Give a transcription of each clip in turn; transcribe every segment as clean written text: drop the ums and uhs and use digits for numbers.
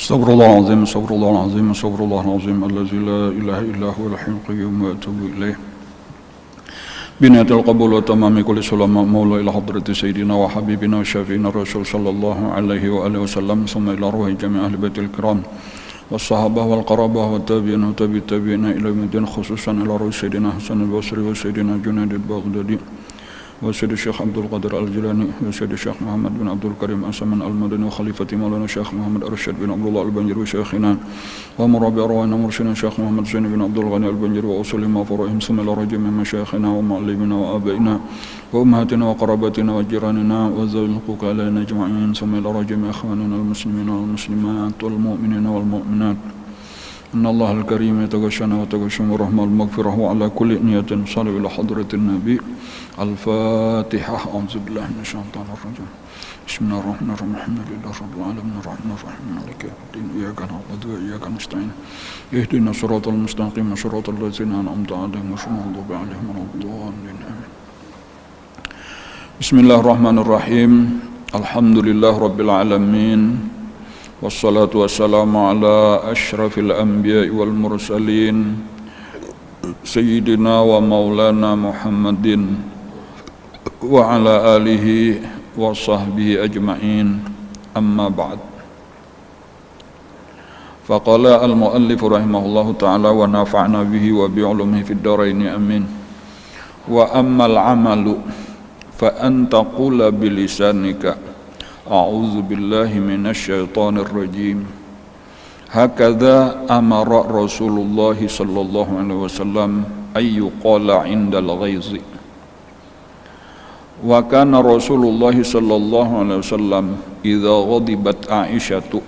Astagfirullahaladzim, astagfirullahaladzim, astagfirullahaladzim, allazi la ilaha illa huwal hayyul qayyum wa atubu ilaih. Binatil qabul wa tamami kulli salama maula ila hadrati sayyidina wa habibina wa syafi'ina rasul sallallahu alaihi wa alihi wasallam summa ila ruhi jami' ahli baitil kiram wassahabah wal qarabah wa tabi'in wa tabi'ina ila yawmiddin khususan ila ruhi sayyidina Hasan al-Basri wa sayyidina Junaid al-Baghdadi wa sayyidi Syekh Abdul Qadir al-Jilani wa sayyidi Syekh Muhammad bin Abdul Karim As-Saman al-Madani wa khalifati maulana Syekh Muhammad Arsyad bin Abdullah al-Banjiri wa syekhina wa murabi arwahina mursyidina Syekh Muhammad Zaini bin Abdul Ghani al-Banjiri wa usuli ma farahim summa ila rajim min masyayikhina wa mu'allimina wa abaina wa ummahatina wa qarabatina wa jiranina wa zawil huquq alaina ajma'in summa ila rajim ikhwanina al-muslimina wal muslimat wal mu'minina wal mu'minat. Inna Allah al-Karim yataghashana wa taghashum rahmal maghfirah wa ala kulli niyatin sallu ila hadratin nabi. Al-Fatihah. A'udzu billahi minasyaitonir rajim. Bismillahirrahmanirrahim. Alhamdulillahi rabbil alamin arrahmanir rahim maliki yaumiddin iyyaka na'budu wa iyyaka nasta'in. Ihdinas siratal mustaqim siratal ladzina an'amta 'alaihim ghairil maghdubi 'alaihim waladdallin. Amin. Bismillahirrahmanirrahim. Alhamdulillahi rabbil alamin. Wassalatu wassalamu ala asyrafil anbiya'i wal mursalin Sayyidina wa maulana Muhammadin wa ala alihi wa sahbihi ajma'in amma ba'd. Faqala al-muallif rahimahullahu ta'ala wa nafa'na bihi wa bi'ulumihi fid dharaini amin. Wa ammal amalu fa anta qula bilisanika a'udzu billahi minasy syaithanir rajim. Hakadha amara Rasulullah sallallahu alaihi wasallam ay yuqala 'indal ghaizi. Wa kana Rasulullah sallallahu alaihi wasallam idza ghadibat Aisyatu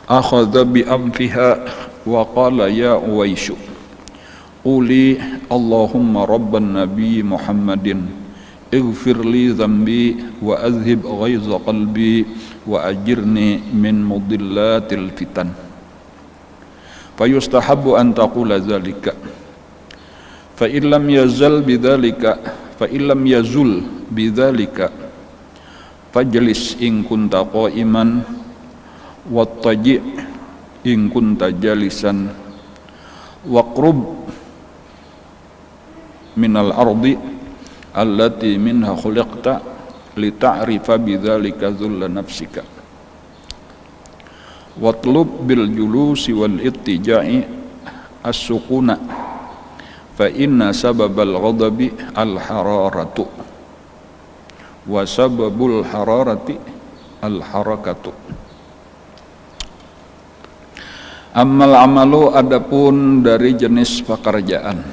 akhadha bi anfiha wa qala ya Uwaisy quli Allahumma rabban nabiy Muhammadin ighfir li dhanbi wa adhhib ghaiza qalbi wa ajirni min mudillatil fitan. Fayustahabbu an taqula dhalika fa illam yazal bidzalika fa illam yazul bidzalika fajlis in kunta qa'iman wattaji' in kunta jalisan waqrub minal ardi allati minha khuliqta lita'rifa bidzalika dhulla nafsika watlub bil julusi wal ittija'i as-sukuna fa inna sababal ghadabi al hararatu wa sababul hararati al harakatu. Amal amalu adapun dari jenis pekerjaan,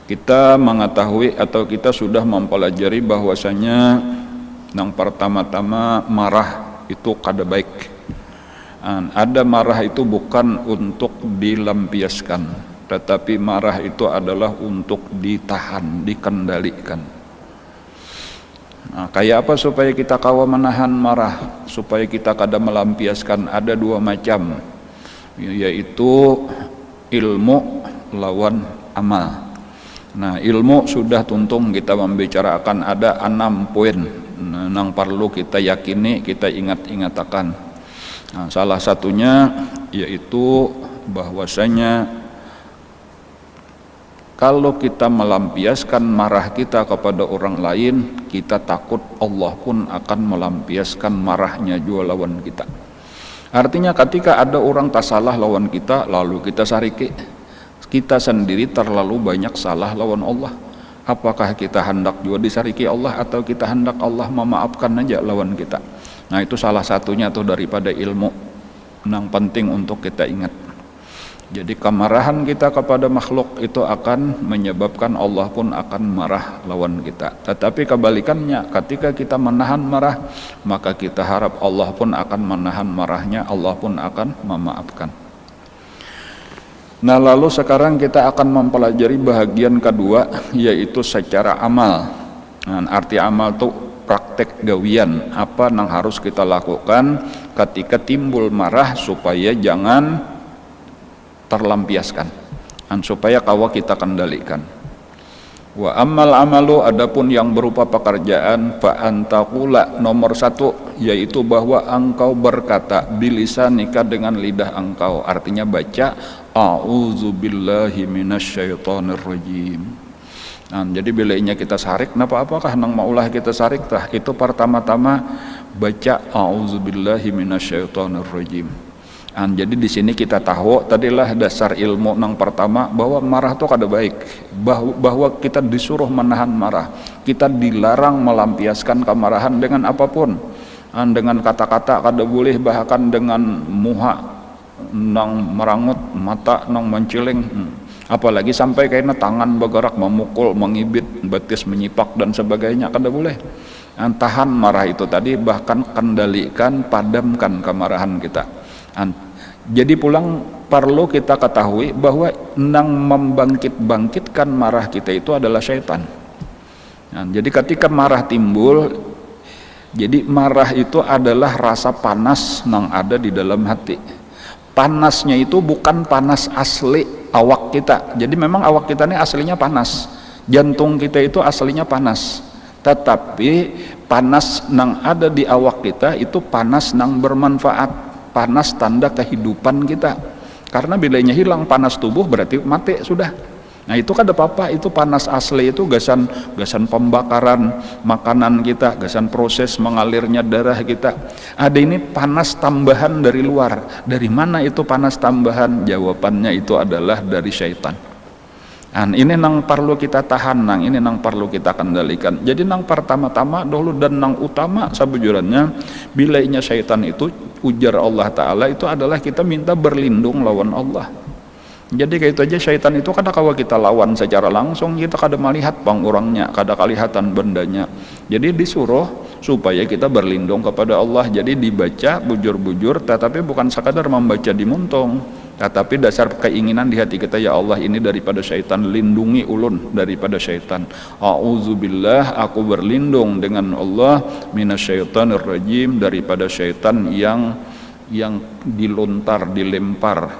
kita mengetahui atau kita sudah mempelajari bahwasanya yang pertama-tama marah itu kada baik. Ada marah itu bukan untuk dilampiaskan, tetapi marah itu adalah untuk ditahan, dikendalikan. Nah, kayak apa supaya kita kawa menahan marah, supaya kita kada melampiaskan? Ada dua macam, yaitu ilmu lawan amal. Nah, ilmu sudah tuntung kita membicarakan ada 6 poin yang perlu kita yakini, kita ingat-ingatakan. Nah, salah satunya yaitu bahwasanya kalau kita melampiaskan marah kita kepada orang lain, kita takut Allah pun akan melampiaskan marahnya juga lawan kita. Artinya ketika ada orang tak salah lawan kita lalu kita sariki, kita sendiri terlalu banyak salah lawan Allah. Apakah kita hendak juga disariki Allah atau kita hendak Allah memaafkan aja lawan kita? Nah, itu salah satunya tuh daripada ilmu yang penting untuk kita ingat. Jadi kemarahan kita kepada makhluk itu akan menyebabkan Allah pun akan marah lawan kita. Tetapi kebalikannya, ketika kita menahan marah, maka kita harap Allah pun akan menahan marahnya, Allah pun akan memaafkan. Nah, lalu sekarang kita akan mempelajari bahagian kedua, yaitu secara amal. Nah, arti amal itu praktek gawian, apa yang harus kita lakukan ketika timbul marah supaya jangan terlampiaskan, supaya kawa kita kendalikan. Wa ammal amalu, adapun yang berupa pekerjaan, fa antaqula, nomor 1 yaitu bahwa engkau berkata bilisanika, dengan lidah engkau, artinya baca a'udzubillahi minasyaitonir rajim. Nah, jadi bilainya kita sarik, apakah nang maulah kita sarik tah? Itu pertama-tama baca a'udzubillahi minasyaitonir rajim. Jadi di sini kita tahu tadilah dasar ilmu nang pertama bahwa marah itu kada baik, bahwa kita disuruh menahan marah, kita dilarang melampiaskan kemarahan dengan apapun, dengan kata-kata kada boleh, bahkan dengan muha nang merangut, mata nang menciling, apalagi sampai kayaknya tangan bergerak memukul, mengibit, betis menyipak dan sebagainya, kada boleh. Tahan marah itu tadi, bahkan kendalikan, padamkan kemarahan kita. Jadi pulang perlu kita ketahui bahwa nang membangkit-bangkitkan marah kita itu adalah syaitan. Jadi ketika marah timbul, jadi marah itu adalah rasa panas nang ada di dalam hati. Panasnya itu bukan panas asli awak kita. Jadi memang awak kita ini aslinya panas, jantung kita itu aslinya panas, tetapi panas nang ada di awak kita itu panas nang bermanfaat, panas tanda kehidupan kita. Karena bilanya hilang panas tubuh berarti mati sudah. Nah itu kada apa-apa, itu panas asli, itu gasan pembakaran makanan kita, gasan proses mengalirnya darah kita. Ada ini panas tambahan dari luar. Dari mana itu panas tambahan? Jawabannya itu adalah dari syaitan. Ini nang perlu kita tahan, ini nang perlu kita kendalikan. Jadi nang pertama-tama dulu dan nang utama sabujurnya, bilainya syaitan itu, ujar Allah Ta'ala, itu adalah kita minta berlindung lawan Allah. Jadi kayak itu aja, syaitan itu kada kawa kita lawan secara langsung, kita kada melihat pang orangnya, kada kelihatan bendanya. Jadi disuruh supaya kita berlindung kepada Allah. Jadi dibaca bujur-bujur, tetapi bukan sekadar membaca di muntung, tetapi dasar keinginan di hati kita, ya Allah ini daripada syaitan, lindungi ulun daripada syaitan. A'udzubillah, aku berlindung dengan Allah, minasyaitonir rajim, daripada syaitan yang dilontar, dilempar,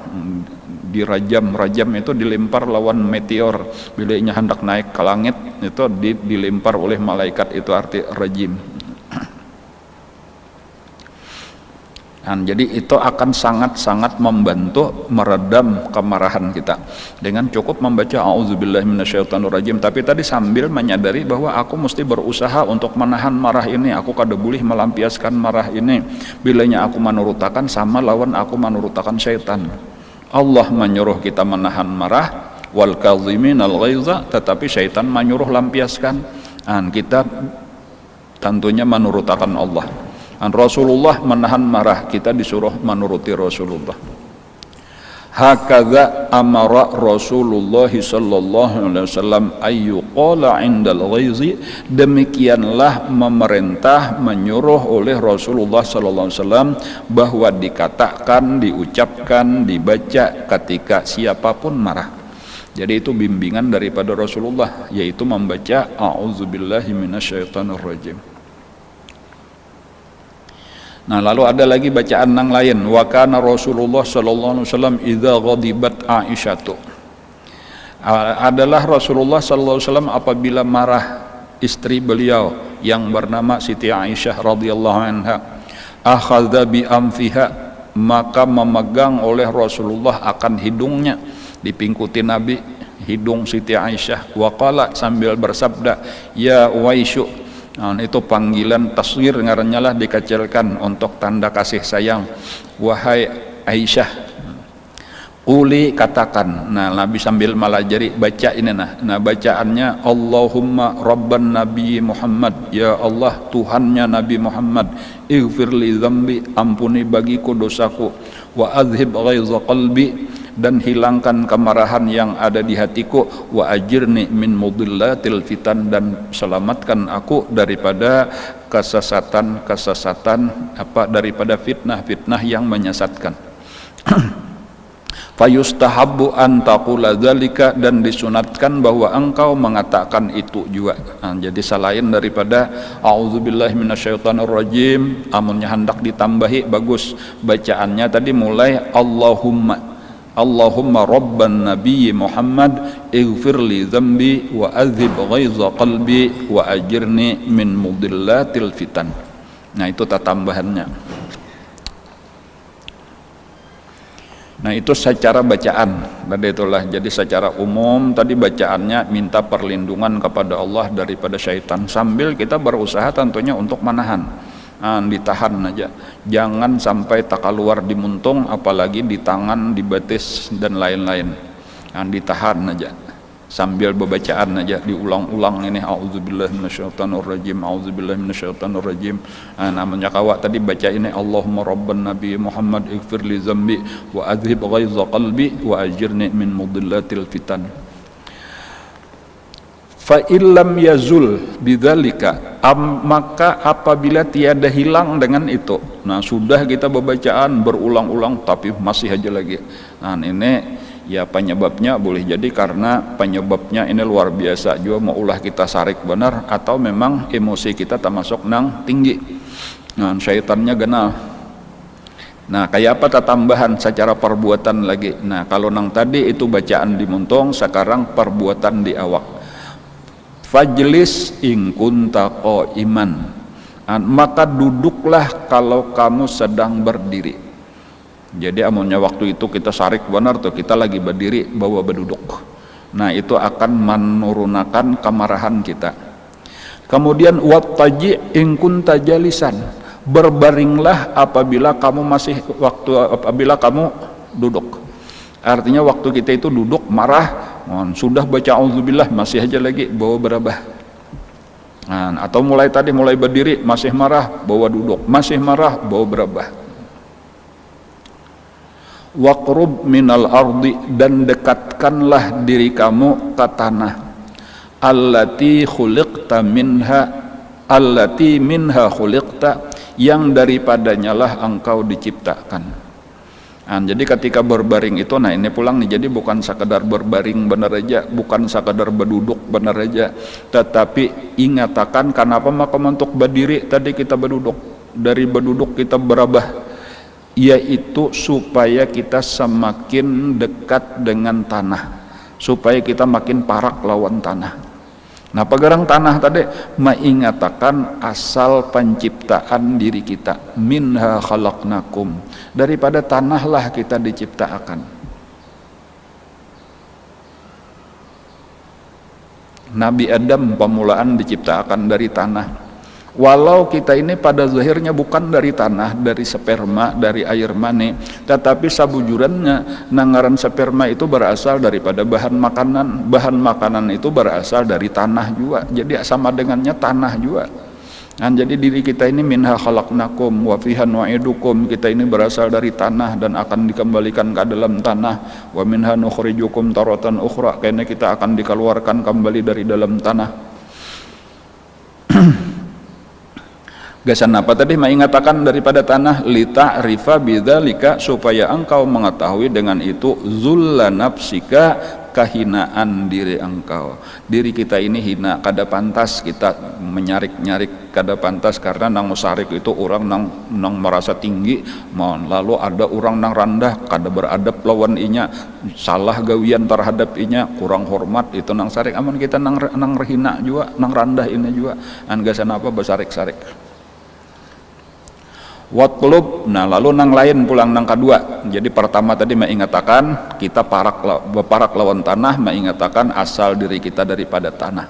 dirajam. Rajam itu dilempar lawan meteor, bila ia hendak naik ke langit itu dilempar oleh malaikat, itu arti rajim. Jadi itu akan sangat-sangat membantu meredam kemarahan kita dengan cukup membaca a'udzubillahi minasyaitonirrajim. Tapi tadi sambil menyadari bahwa aku mesti berusaha untuk menahan marah ini, aku kada boleh melampiaskan marah ini. Bilanya aku menurutakan sama lawan aku menurutakan syaitan. Allah menyuruh kita menahan marah, wal kadziminal ghaiza, tetapi syaitan menyuruh lampiaskan. Kita tentunya menurutakan Allah. Rasulullah menahan marah, kita disuruh menuruti Rasulullah. Hakadza amara Rasulullah sallallahu alaihi wasallam ayyuqala indal ghaizi, demikianlah memerintah, menyuruh oleh Rasulullah sallallahu alaihi wasallam bahwa dikatakan, diucapkan, dibaca ketika siapapun marah. Jadi itu bimbingan daripada Rasulullah, yaitu membaca a'udzubillahi minasyaitonirrajim. Nah, lalu ada lagi bacaan yang lain, wa kana Rasulullah sallallahu alaihi wasallam idza ghadibat Aisyatu. Adalah Rasulullah sallallahu alaihi wasallam apabila marah istri beliau yang bernama Siti Aisyah radhiyallahu anha, akhadha bi amfiha, maka memegang oleh Rasulullah akan hidungnya, dipingkuti Nabi hidung Siti Aisyah, wa qala, sambil bersabda, ya Waisyu. Itu panggilan tasghir, ngarannya lah dikecilkan untuk tanda kasih sayang. Wahai Aisyah, quli, katakan. Nah, Nabi sambil malajari baca ini. Nah bacaannya, Allahumma rabban Nabi Muhammad, ya Allah Tuhannya Nabi Muhammad, ighfir li dzambi, ampuni bagiku dosaku, wa adhib ghaiza qalbi, dan hilangkan kemarahan yang ada di hatiku, wa ajirni min mudillatil fitan, dan selamatkan aku daripada kesesatan daripada fitnah yang menyesatkan. Fayustahabbu an taqula dzalika, dan disunatkan bahwa engkau mengatakan itu juga. Jadi selain daripada a'udzubillahi minasyaitonirrajim, amunnya hendak ditambahi bagus bacaannya tadi mulai Allahumma Allahumma rabban nabiy Muhammad ighfir li dhanbi wa adhib ghaiza qalbi wa ajirni min mudillatil fitan. Nah itu tambahannya. Nah itu secara bacaan tadi itulah. Jadi secara umum tadi bacaannya minta perlindungan kepada Allah daripada syaitan, sambil kita berusaha tentunya untuk menahan. Ditahan aja, jangan sampai tak keluar di muntung, apalagi di tangan, di betis dan lain-lain. Ditahan aja sambil bacaan aja, diulang-ulang ini auzubillahi minasyaitonirrajim, auzubillahi minasyaitonirrajim. Namanya kawak tadi baca ini Allahumma rabban nabi Muhammad ighfir li dzambi wa adhib ghaiza qalbi wa ajirni min mudillatil fitan. Fa illam yazul bidzalika, maka apabila tiada hilang dengan itu. Nah sudah kita bacaan berulang-ulang tapi masih aja lagi. Nah ini ya penyebabnya boleh jadi karena penyebabnya ini luar biasa juga, mau ulah kita sarik benar atau memang emosi kita termasuk nang tinggi. Nah syaitannya genal. Nah kayak apa tambahan secara perbuatan lagi. Nah kalau nang tadi itu bacaan di muntung, sekarang perbuatan di awak. Fajlis in kunta qa'iman, maka duduklah kalau kamu sedang berdiri. Jadi amunnya waktu itu kita sarik benar tuh, kita lagi berdiri bawa berduduk. Nah itu akan menurunkan kemarahan kita. Kemudian wattaji in kunta jalisan, berbaringlah apabila kamu duduk. Artinya waktu kita itu duduk marah, sudah baca auzubillah masih aja lagi bawa berabah. Atau mulai berdiri masih marah bawa duduk, masih marah bawa berabah. Waqrub minal ardi, dan dekatkanlah diri kamu ke tanah. Allati minha khuliqta, yang daripadanya lah engkau diciptakan. Jadi ketika berbaring itu, nah ini pulang nih, jadi bukan sekadar berbaring benar aja, bukan sekadar berduduk benar aja, tetapi ingatakan kenapa maka untuk berdiri tadi kita berduduk, dari berduduk kita berabah, yaitu supaya kita semakin dekat dengan tanah, supaya kita makin parak lawan tanah. Nah pagarang tanah tadi mengatakan asal penciptaan diri kita, minha khalaqnakum, daripada tanahlah kita diciptakan. Nabi Adam permulaan diciptakan dari tanah. Walau kita ini pada zahirnya bukan dari tanah, dari sperma, dari air mani, tetapi sabujurannya nangaran sperma itu berasal daripada bahan makanan. Bahan makanan itu berasal dari tanah juga. Jadi sama dengannya tanah juga. Nah, jadi diri kita ini minha khalaqnakum wa fiha nu'idukum, kita ini berasal dari tanah dan akan dikembalikan ke dalam tanah. Wa minha nukhrijukum taratan ukhra, karena kita akan dikeluarkan kembali dari dalam tanah. Gasan apa tadi mengatakan daripada tanah, lita rifa bidzalika, supaya engkau mengetahui dengan itu zulla nafsika, kehinaan diri engkau. Diri kita ini hina, kada pantas kita menyarik-nyarik, kada pantas karena nang musarik itu orang nang merasa tinggi, lalu ada orang nang rendah, kada beradab lawan inya, salah gawian terhadap inya, kurang hormat, itu nang sarik. Amun kita nang rehina juga, nang rendah ini juga, gasan apa besarik-sarik. Watlub, nah lalu nang lain pulang nang kedua. Jadi pertama tadi mengatakan kita parak lawan tanah, mengatakan asal diri kita daripada tanah.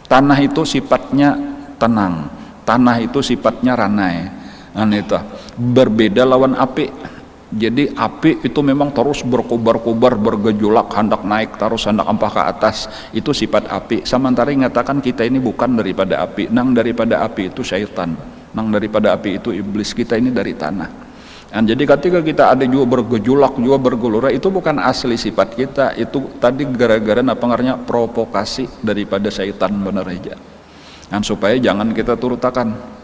Tanah itu sifatnya tenang, tanah itu sifatnya ranai. Itu berbeda lawan api. Jadi api itu memang terus berkobar-kobar, bergejolak, hendak naik terus, hendak ampah ke atas. Itu sifat api. Sementara mengatakan kita ini bukan daripada api, nang daripada api itu syaitan. Nang daripada api itu iblis, kita ini dari tanah. Dan jadi ketika kita ada juga bergejolak, juga bergelora, itu bukan asli sifat kita, itu tadi gara-gara pengaruhnya provokasi daripada syaitan benar aja. Dan supaya jangan kita turutakan.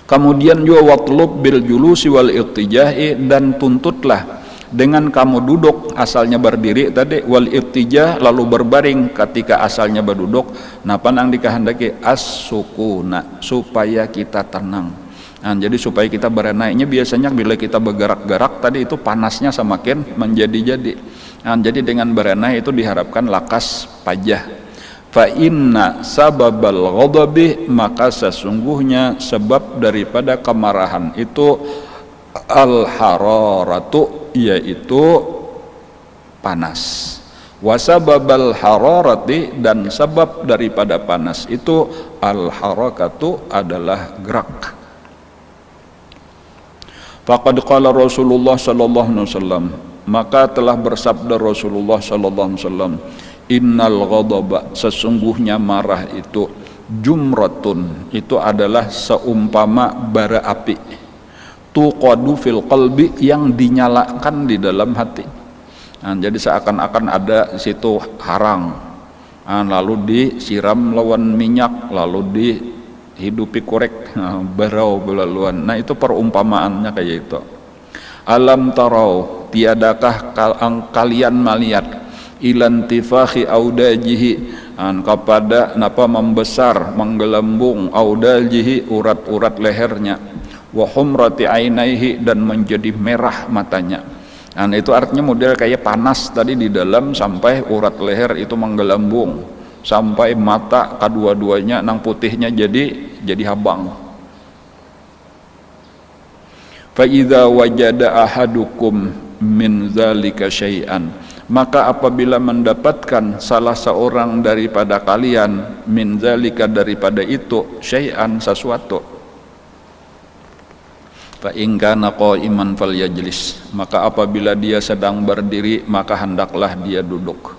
Kemudian juga watlub bil julusi wal ittijai, dan tuntutlah dengan kamu duduk, asalnya berdiri tadi, wal ittijah, lalu berbaring ketika asalnya berduduk. Nah panang dikehendaki as-sukuna, supaya kita tenang. Nah, jadi supaya kita berenangnya biasanya bila kita bergerak-gerak tadi itu panasnya semakin menjadi-jadi. Nah, jadi dengan berenang itu diharapkan lakas pajah. Fa inna sababal ghadabi, maka sesungguhnya sebab daripada kemarahan itu al hararatu, yaitu panas. Wasababal hararati, dan sebab daripada panas itu al harakatu, adalah gerak. Faqad qala Rasulullah sallallahu alaihi wasallam, maka telah bersabda Rasulullah sallallahu alaihi wasallam, innal ghadaba, sesungguhnya marah itu jumratun, itu adalah seumpama bara api, tuqadu fil qalbi, yang dinyalakan di dalam hati. Nah, jadi seakan-akan ada situ harang, lalu disiram lawan minyak, lalu dihidupi korek, barau belaluan. Nah, itu perumpamaannya kayak itu. Alam tarau, tiadakah kalian melihat ilantifahi audajihi, kepada napa membesar menggelembung audajihi, urat-urat lehernya, wa humrati ainaihi, dan menjadi merah matanya. Nah, itu artinya model kayak panas tadi di dalam sampai urat leher itu menggelembung sampai mata kedua-duanya nang putihnya jadi habang. Fa idza wajada ahadukum min zalika syai'an, maka apabila mendapatkan salah seorang daripada kalian min zalika, daripada itu, syai'an, sesuatu, fa in kana qa'iman falyajlis, maka apabila dia sedang berdiri maka hendaklah dia duduk.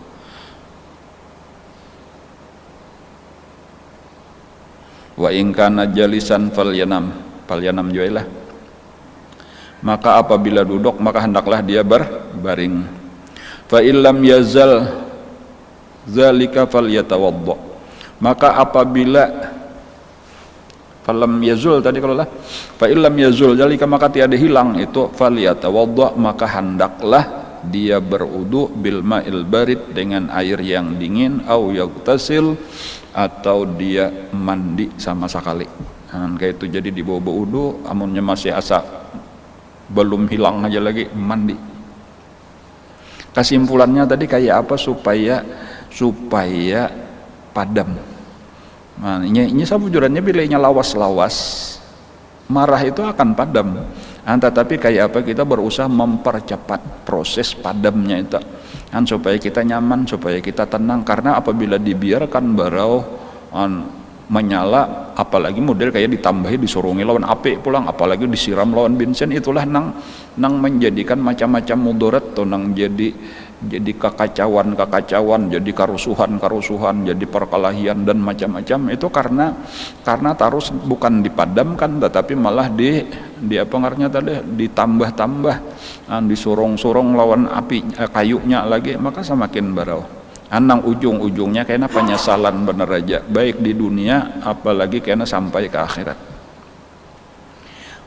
Wa in kana jalisan falyanam juailah, maka apabila duduk maka hendaklah dia berbaring. Fa illam yazal zalika falyatawadda, maka apabila falam yazul tadi kalau lah, fa illam yazul zalika, maka tiada hilang itu, falyatawadda, maka hendaklah dia berwudu bil ma'il barid, dengan air yang dingin, au yaghtasil, atau dia mandi sama sekali. Nah, kayak itu, jadi di bawah wudu amunnya masih asa belum hilang aja lagi mandi. Kesimpulannya tadi kayak apa supaya padam. Nah, ini sabujurannya bilanya lawas-lawas, marah itu akan padam. Tetapi kayak apa kita berusaha mempercepat proses padamnya itu, supaya kita nyaman, supaya kita tenang. Karena apabila dibiarkan barau menyala, apalagi model kayak ditambahi disurungi lawan api pulang, apalagi disiram lawan bensin, itulah nang menjadikan macam-macam mudarat tuh, nang jadi kekacauan, jadi kerusuhan, jadi perkelahian dan macam-macam. Itu karena terus bukan dipadamkan, tetapi malah di apa ngarnya tadi ditambah disurung-surung lawan api kayunya lagi, maka semakin barau. Anang ujung-ujungnya kena penyesalan bener aja, baik di dunia apalagi kena sampai ke akhirat.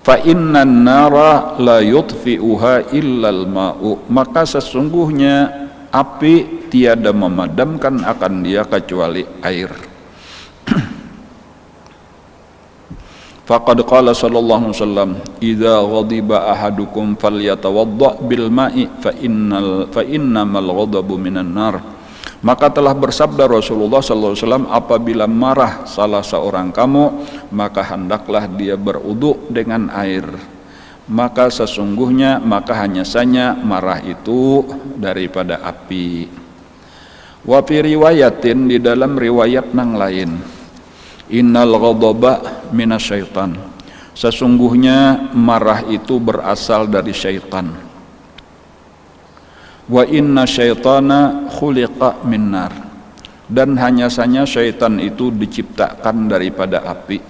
Fa innan nara la yutfi'uha illal ma'u, maka sesungguhnya api tiada memadamkan akan dia kecuali air. Faqad qala sallallahu alaihi wasallam, idza ghadiba ahadukum falyatawadda bil ma'i fa innamal ghadabu minan nar. Maka telah bersabda Rasulullah sallallahu alaihi wasallam, apabila marah salah seorang kamu, maka hendaklah dia berwudu dengan air. Maka sesungguhnya, maka hanya saja marah itu daripada api. Wa fi riwayatin, di dalam riwayat nang lain, innal ghadaba minasyaitan, sesungguhnya marah itu berasal dari syaitan. Wa inna syaitana khuliqa min nar, dan hanya saja syaitan itu diciptakan daripada api.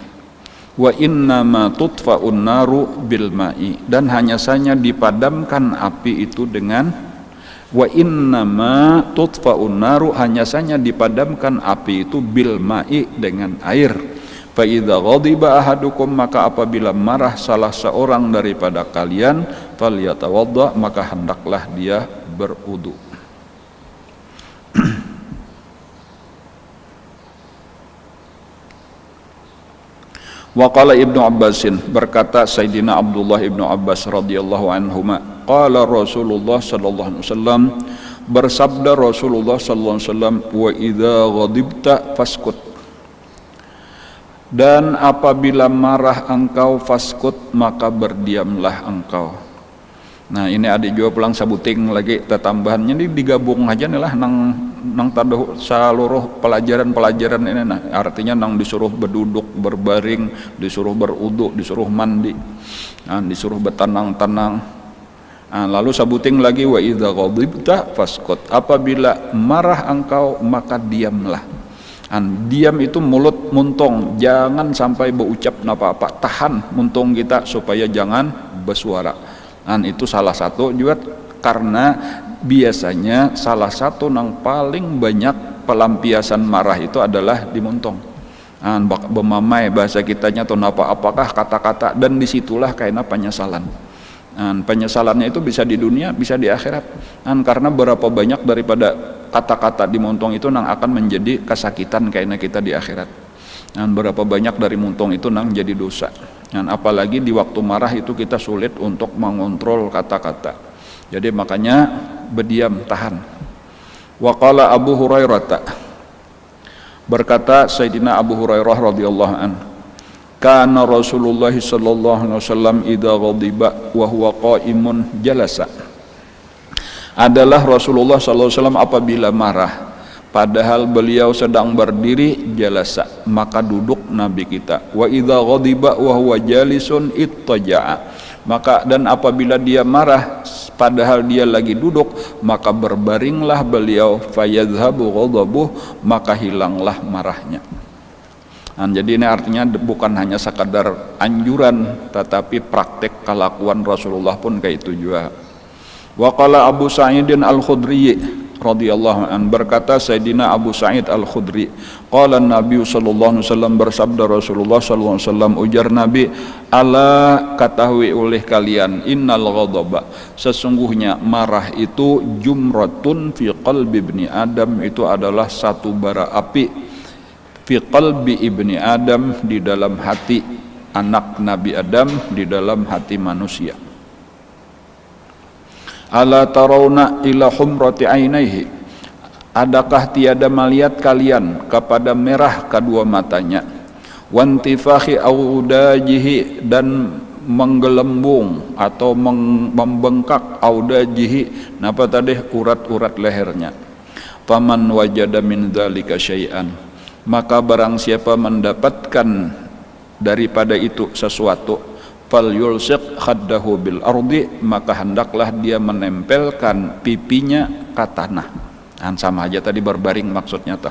Wa inna ma tutfa'un naru bil ma'i, dan hanya saja dipadamkan api itu dengan, wa inna ma tutfa'un naru, hanya saja dipadamkan api itu bil ma'i, dengan air. Fa idza ghadiba ahadukum, maka apabila marah salah seorang daripada kalian, falyatawadda, maka hendaklah dia berwudu. Wa qala Ibnu Abbasin, berkata Sayyidina Abdullah Ibnu Abbas radhiyallahu anhuma, qala Rasulullah sallallahu alaihi wasallam, bersabda Rasulullah sallallahu alaihi wasallam, wa idza ghadibta faskut, dan apabila marah engkau faskut, maka berdiamlah engkau. Nah ini ada juga pulang sabuting lagi tetambahannya, ini digabung aja nih lah nang taduh seluruh pelajaran ini. Nah artinya nang disuruh berduduk berbaring, disuruh beruduk, disuruh mandi, nah, disuruh bertenang-tenang. Nah, lalu sabuting lagi, wa idza ghadibta faskut, apabila marah engkau maka diamlah. Diam itu mulut muntung, jangan sampai berucap apa-apa, tahan muntung kita supaya jangan bersuara. Itu salah satu juga, karena biasanya salah satu yang paling banyak pelampiasan marah itu adalah di muntung. Bemamai bahasa kitanya atau apakah kata-kata, dan disitulah kayaknya penyesalan. Penyesalannya itu bisa di dunia, bisa di akhirat. Karena berapa banyak daripada kata-kata di muntung itu yang akan menjadi kesakitan kayaknya kita di akhirat. Berapa banyak dari muntung itu yang jadi dosa. Apalagi di waktu marah itu kita sulit untuk mengontrol kata-kata. Jadi makanya berdiam, tahan. Wa qala Abu Hurairah, berkata Sayyidina Abu Hurairah radhiyallahu anhu, kana Rasulullah sallallahu alaihi wasallam idza ghadiba wa huwa qaimun jalasa. Adalah Rasulullah sallallahu alaihi wasallam apabila marah padahal beliau sedang berdiri, jalasa, maka duduk Nabi kita. Wa idza ghadiba wa huwa jalisun ittaja'a, maka dan apabila dia marah padahal dia lagi duduk, maka berbaringlah beliau, fayadhhabu ghadabuh, maka hilanglah marahnya. Jadi ini artinya bukan hanya sekadar anjuran, tetapi praktek kelakuan Rasulullah pun kayak itu juga. Wa qala Abu Sa'idin Al-Khudri radhiyallahu an, berkata Sayyidina Abu Sa'id Al-Khudri, qala Nabi sallallahu alaihi wasallam, bersabda Rasulullah sallallahu alaihi wasallam, ujar Nabi, ala ketahui oleh kalian, innal ghadaba, sesungguhnya marah itu jumratun fi qalbi ibni Adam, itu adalah satu bara api, fi qalbi ibni Adam, di dalam hati anak Nabi Adam, di dalam hati manusia. Ala tarawna ila humrati ainaihi, adakah tiada melihat kalian kepada merah kedua matanya, wantifakhi audajihi, dan menggelembung atau membengkak audajihi, napa tadi, urat-urat lehernya. Faman wajada min dzalika syai'an, maka barang siapa mendapatkan daripada itu sesuatu, fal yulsiq khaddahu bil ardi, maka hendaklah dia menempelkan pipinya ke tanah. Sama aja tadi berbaring maksudnya tuh.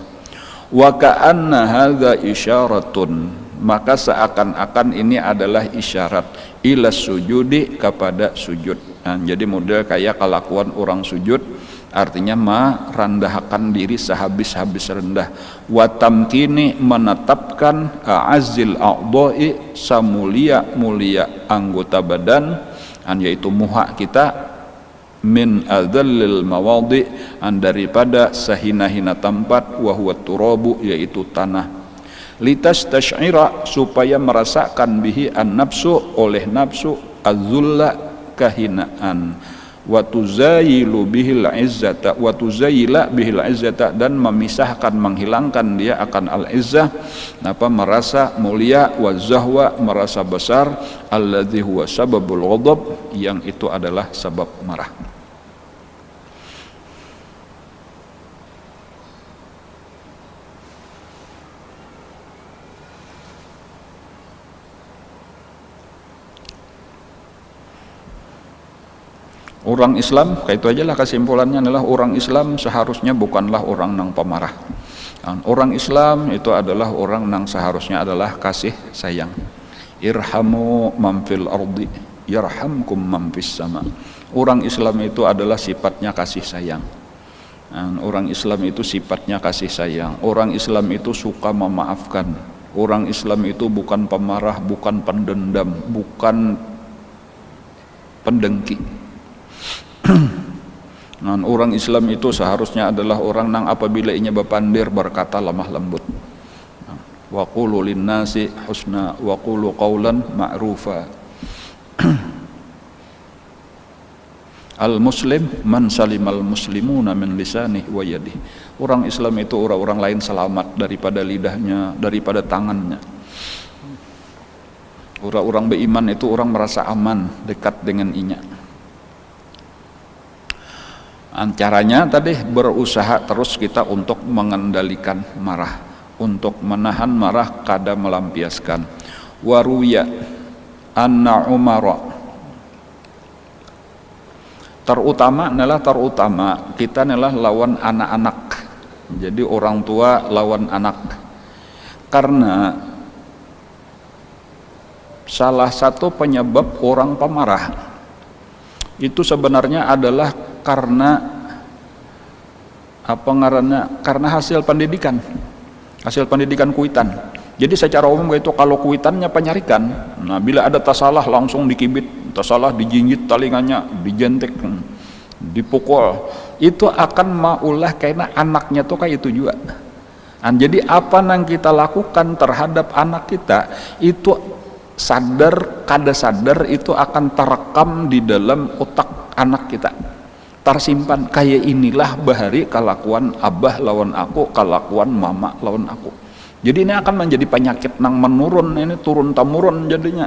Wa ka'anna hadza isyaratun, maka seakan-akan ini adalah isyarat ila sujudi, kepada sujud. Jadi model kayak kelakuan orang sujud, artinya merendahkan diri sehabis-habis rendah. Wa tamkini, menetapkan azil a'dha'i, samulia-mulia anggota badan, yaitu muha kita, min adzallil mawadi, daripada sehina-hina tempat, wa huwa turabu, yaitu tanah. Litastash'ira, supaya merasakan bihi an-nafsu, oleh nafsu, az-zulla, kehinaan, wa tuzayilu bihil izzata, wa tuzayila bihil izzata, dan memisahkan, menghilangkan dia akan al-izzah, merasa mulia, wa zahwa, merasa besar, alladzi huwa sababul ghadab, yang itu adalah sebab marah. Orang Islam, kayak itu aja lah kesimpulannya, adalah orang Islam seharusnya bukanlah orang yang pemarah. Orang Islam itu adalah orang yang seharusnya adalah kasih sayang. Irhamu man fil ardi yarhamkum man fis sama. Orang Islam itu adalah sifatnya kasih sayang. Orang Islam itu sifatnya kasih sayang. Orang Islam itu suka memaafkan. Orang Islam itu bukan pemarah, bukan pendendam, bukan pendengki. Orang Islam itu seharusnya adalah orang yang apabila inya bepandir berkata lemah lembut. wa qulu linnasi husna wa qulu qawlan ma'rufa. Al-muslim man salimal muslimuna min lisanih wa yadih. Orang Islam itu orang-orang lain selamat daripada lidahnya, daripada tangannya. Orang-orang beriman itu orang merasa aman dekat dengan inya. Caranya tadi berusaha terus kita untuk mengendalikan marah, untuk menahan marah kada melampiaskan. Waruya anna Umar, terutama kita adalah lawan anak-anak. Jadi orang tua lawan anak. Karena salah satu penyebab orang pemarah itu sebenarnya adalah karena karena hasil pendidikan kuitan. Jadi secara umum itu kalau kuitannya penyarikan, nah bila ada tasalah langsung dikibit, tasalah dijinjit talinganya, dijentik, dipukul, itu akan maulah karena anaknya tuh kayak itu juga. Jadi apa yang kita lakukan terhadap anak kita itu sadar kada sadar itu akan terekam di dalam otak anak kita, tersimpan. Kayak inilah bahari kelakuan abah lawan aku, kelakuan mama lawan aku. Jadi ini akan menjadi penyakit nang menurun, ini turun temurun jadinya.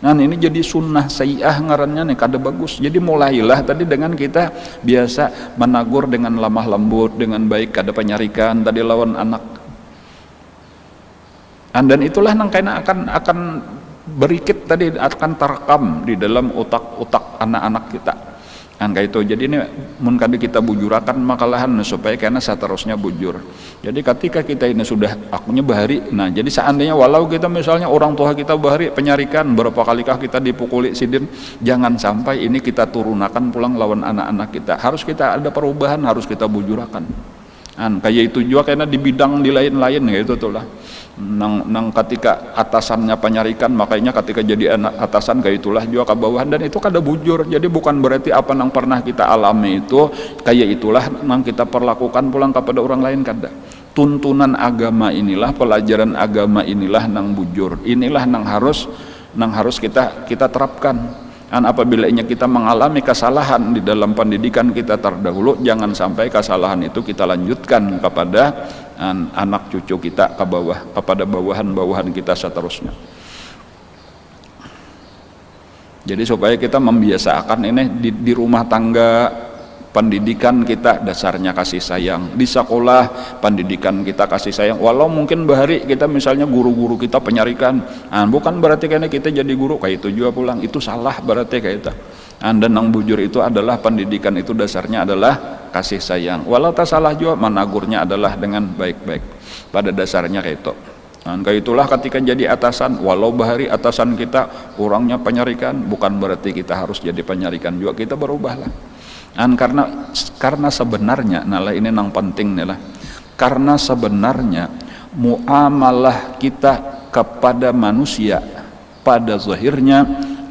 Nah ini jadi sunnah sayyi'ah ngarannya nih, kada bagus. Jadi mulailah tadi dengan kita biasa menagur dengan lemah lembut, dengan baik, kada penyarikan tadi lawan anak. Dan itulah nang kena akan berikit tadi akan terekam di dalam otak anak-anak kita. Kayak itu. Jadi ini mun kada kita bujurakan makalahan supaya karena seterusnya bujur. Jadi ketika kita ini sudah akunya bahari, nah jadi seandainya walau kita misalnya orang tua kita bahari penyarikan, berapa kalikah kita dipukuli sidin, jangan sampai ini kita turunakan pulang lawan anak-anak kita. Harus kita ada perubahan, harus kita bujurakan. Kayak itu juga karena di bidang di lain-lain gitu tuh lah. Nang ketika atasannya penyarikan, makanya ketika jadi anak atasan kayak itulah juga ke bawahan, dan itu kada bujur. Jadi bukan berarti apa yang pernah kita alami itu kayak itulah yang kita perlakukan pulang kepada orang lain, kada. Tuntunan agama inilah, pelajaran agama inilah nang bujur, inilah nang harus kita terapkan. Apabila kita mengalami kesalahan di dalam pendidikan kita terdahulu, jangan sampai kesalahan itu kita lanjutkan kepada anak cucu kita ke bawah, kepada bawahan-bawahan kita seterusnya. Jadi supaya kita membiasakan ini di rumah tangga, pendidikan kita dasarnya kasih sayang, di sekolah pendidikan kita kasih sayang. Walau mungkin bahari kita misalnya guru-guru kita penyarikan, bukan berarti karena kita jadi guru kayak itu juga pulang, itu salah berarti kayak itu. Dan yang bujur itu adalah pendidikan itu dasarnya adalah kasih sayang. Walau tak salah juga menagurnya adalah dengan baik-baik, pada dasarnya kayak itu. Kayak itulah ketika jadi atasan, walau bahari atasan kita orangnya penyarikan, bukan berarti kita harus jadi penyarikan juga, kita berubahlah. Karena sebenarnya, nah ini yang penting nih lah, karena sebenarnya muamalah kita kepada manusia pada zahirnya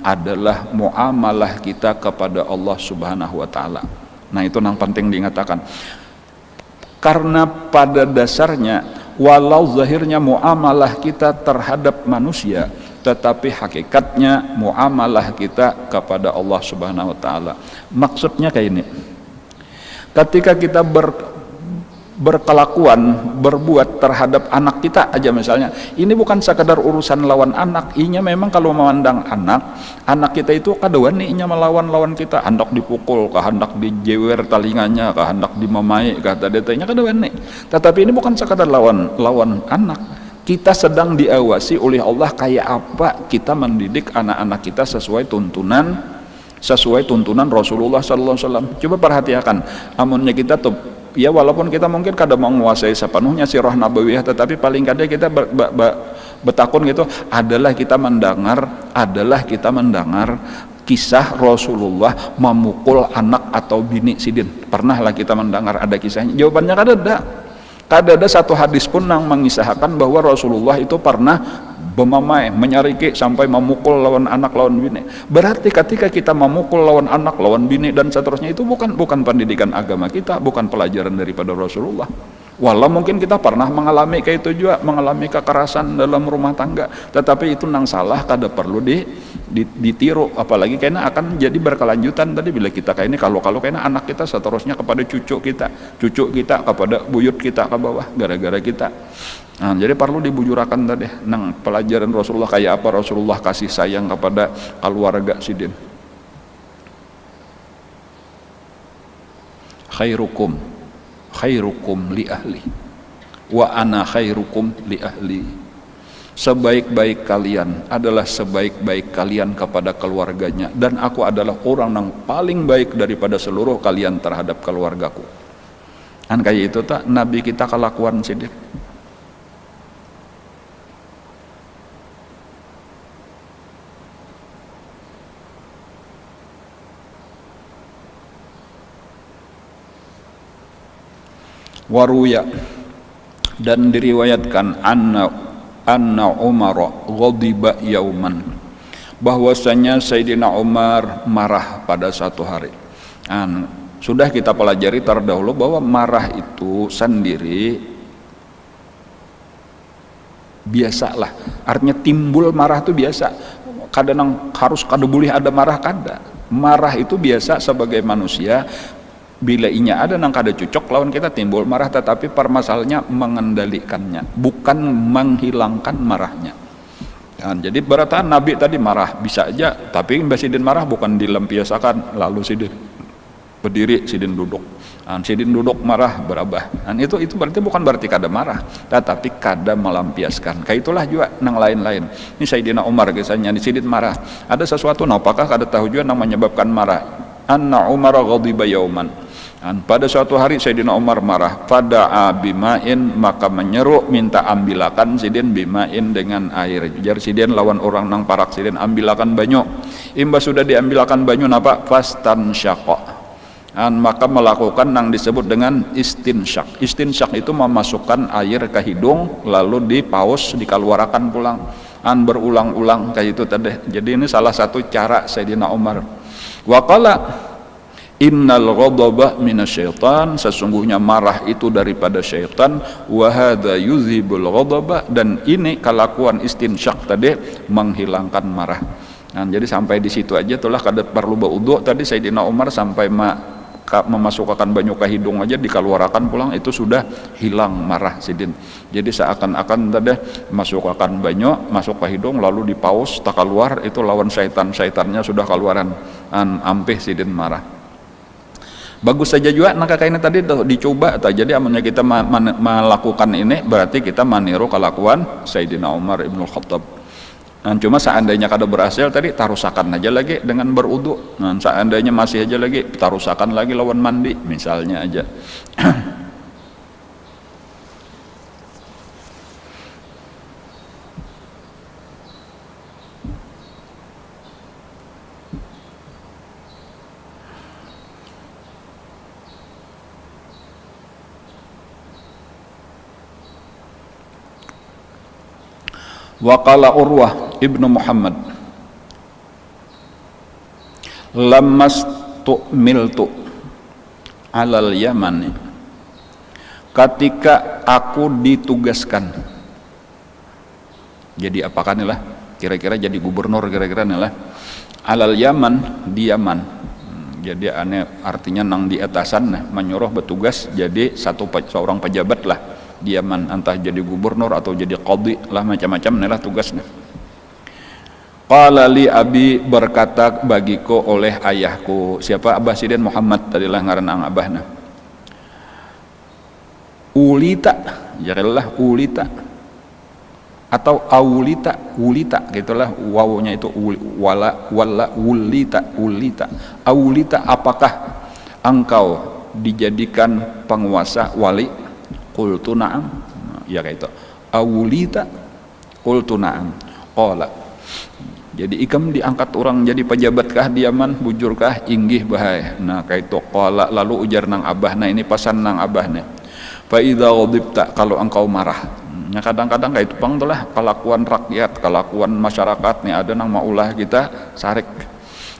adalah muamalah kita kepada Allah Subhanahu wa taala. Nah itu yang penting diingatakan. Karena pada dasarnya walau zahirnya muamalah kita terhadap manusia, tetapi hakikatnya muamalah kita kepada Allah Subhanahu wa taala. Maksudnya kayak ini. Ketika kita berkelakuan, berbuat terhadap anak kita aja misalnya, ini bukan sekadar urusan lawan anak. Inya memang kalau memandang anak kita itu kada wani inya melawan kita, hendak dipukul, hendak dijewer talinganya, hendak dimamai, kata detanya kada wani. Tetapi ini bukan sekadar lawan anak. Kita sedang diawasi oleh Allah kayak apa kita mendidik anak-anak kita sesuai tuntunan Rasulullah sallallahu alaihi wasallam. Coba perhatikan, amunnya kita tuh ya walaupun kita mungkin kada mau menguasai sepenuhnya sirah nabawiyah, tetapi paling kada kita betakun gitu adalah kita mendengar kisah Rasulullah memukul anak atau bini sidin. Pernahlah kita mendengar ada kisahnya? Jawabannya kada ada satu hadis pun yang mengisahkan bahwa Rasulullah itu pernah memamai, menyariki sampai memukul lawan anak lawan bini. Berarti ketika kita memukul lawan anak lawan bini dan seterusnya itu bukan pendidikan agama kita, bukan pelajaran daripada Rasulullah. Walau mungkin kita pernah mengalami kayak itu juga, mengalami kekerasan dalam rumah tangga, tetapi itu nang salah kada perlu ditiru, apalagi karena akan jadi berkelanjutan tadi bila kita kayak ini, kalau karena anak kita seterusnya kepada cucu kita kepada buyut kita ke bawah gara-gara kita. Nah, jadi perlu dibujurakan tadi nang pelajaran Rasulullah kayak apa Rasulullah kasih sayang kepada keluarga sidin. Khairukum li ahli wa ana khairukum li ahli. Sebaik-baik kalian adalah sebaik-baik kalian kepada keluarganya, dan aku adalah orang yang paling baik daripada seluruh kalian terhadap keluargaku. Kan kayak itu tak Nabi kita kelakuan sidik. Waruya, dan diriwayatkan anna Umar ghadiba yauman, bahwasanya Sayyidina Umar marah pada satu hari. Sudah kita pelajari terdahulu bahwa marah itu sendiri biasalah, artinya timbul marah itu biasa. Kadang harus kada boleh ada marah, kada. Marah itu biasa sebagai manusia. Bila inya ada nang kada cocok lawan kita timbul marah, tetapi permasalahannya mengendalikannya, bukan menghilangkan marahnya. Jadi berarti Nabi tadi marah bisa aja, tapi Mbak Sidin marah bukan dilampiasakan lalu Sidin berdiri, Sidin duduk. Sidin duduk marah berabah. Itu berarti bukan berarti kada marah, tetapi kada melampiaskan. Kayak itulah juga nang lain-lain. Ini Sayyidina Umar kisahnya, di Sidin marah. Ada sesuatu apakah kada tahu juga nang menyebabkan marah. Anna Umar ghadiba yauman. Pada suatu hari Sayyidina Umar marah, fada'a bima'in, maka menyeru minta ambilakan Sidin bima'in dengan air. Jar Sidin lawan orang nang parak Sidin ambilakan banyu. Imba sudah diambilakan banyu napa fastan syaqa. Maka melakukan nang disebut dengan istinsyak. Istinsyak itu memasukkan air ke hidung lalu dipaus dikeluarkan pulang. Berulang-ulang kayak itu tadi. Jadi ini salah satu cara Sayyidina Umar. Wa qala innal ghadaba minasyaitan, sesungguhnya marah itu daripada syaitan, wa hadza yuzhibul ghadaba, dan ini kelakuan istinsyak tadi menghilangkan marah. Jadi sampai di situ aja itulah kada perlu berwudu tadi Sayyidina Umar sampai memasukkan banyu ke hidung aja dikeluarkan pulang, itu sudah hilang marah Sidin. Jadi seakan-akan tadi masukkan banyu masuk ke hidung lalu dipaus tak keluar, itu lawan syaitannya sudah keluaran, ampih Sidin marah. Bagus saja juga nah kakak ini tadi dicoba. Jadi amannya kita melakukan ini berarti kita meniru kelakuan Sayyidina Umar Ibnul Khattab. Cuma seandainya kada berhasil tadi tarusakan aja lagi dengan berudu. Seandainya masih aja lagi tarusakan lagi lawan mandi misalnya aja. Wa qala Urwah ibnu Muhammad lammas tu'miltu alal Yaman, ketika aku ditugaskan jadi apakah nih lah kira-kira jadi gubernur kira-kira nih lah alal Yaman, di Yaman. Jadi artinya nang di atasan menyuruh bertugas jadi seorang pejabat lah di Yaman, entah jadi gubernur atau jadi qadhi lah, macam-macam inilah tugasnya. Qala li abi, berkata bagiku oleh ayahku. Siapa? Abah Sidin Muhammad tadilah ngaran ang abahna. Ulita, jadilah ulita atau aulita, ulita gitulah wawunya itu wala ulita, aulita, apakah engkau dijadikan penguasa wali? Qultu na'am, ya kayak itu. Awulita, qultu na'am. Qala, jadi ikam diangkat orang jadi pejabatkah di Yaman, bujurkah? Inggih bahai. Nah kayak itu. Qala, lalu ujar nang abahna, ini pasan nang abahna. Fa idza ghadibta, kalau engkau marah. Nah kadang-kadang kayak itu pang itulah kelakuan rakyat, kelakuan masyarakat nih ada nang maulah kita sarik.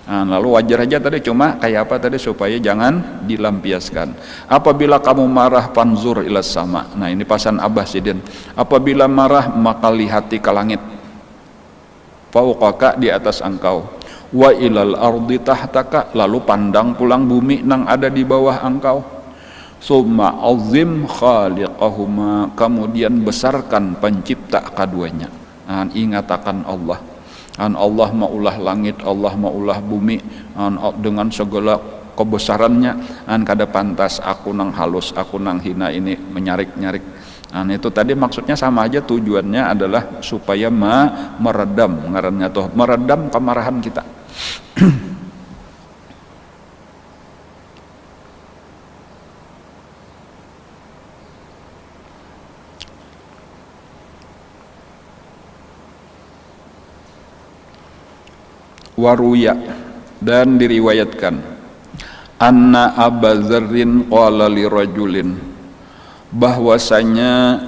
Lalu wajar aja tadi, cuma kayak apa tadi, supaya jangan dilampiaskan. Apabila kamu marah panzur ilas sama. Nah ini pasan Abah Sidin. Apabila marah maka lihati ke langit. Fauqaka, di atas engkau. Wa ilal ardi tahtaka, lalu pandang pulang bumi nang ada di bawah engkau. Summa azim khaliqahuma, kemudian besarkan pencipta keduanya. Ingat akan Allah. Allah maulah langit, Allah maulah bumi, dengan segala kebesarannya. Kada pantas aku nang halus, aku nang hina ini menyarik-nyarik. Itu tadi maksudnya sama aja, tujuannya adalah supaya meredam, ngarannya tuh meredam kemarahan kita. Waruya, dan diriwayatkan, anna Aba Dzarrin qala li rajulin, bahwasanya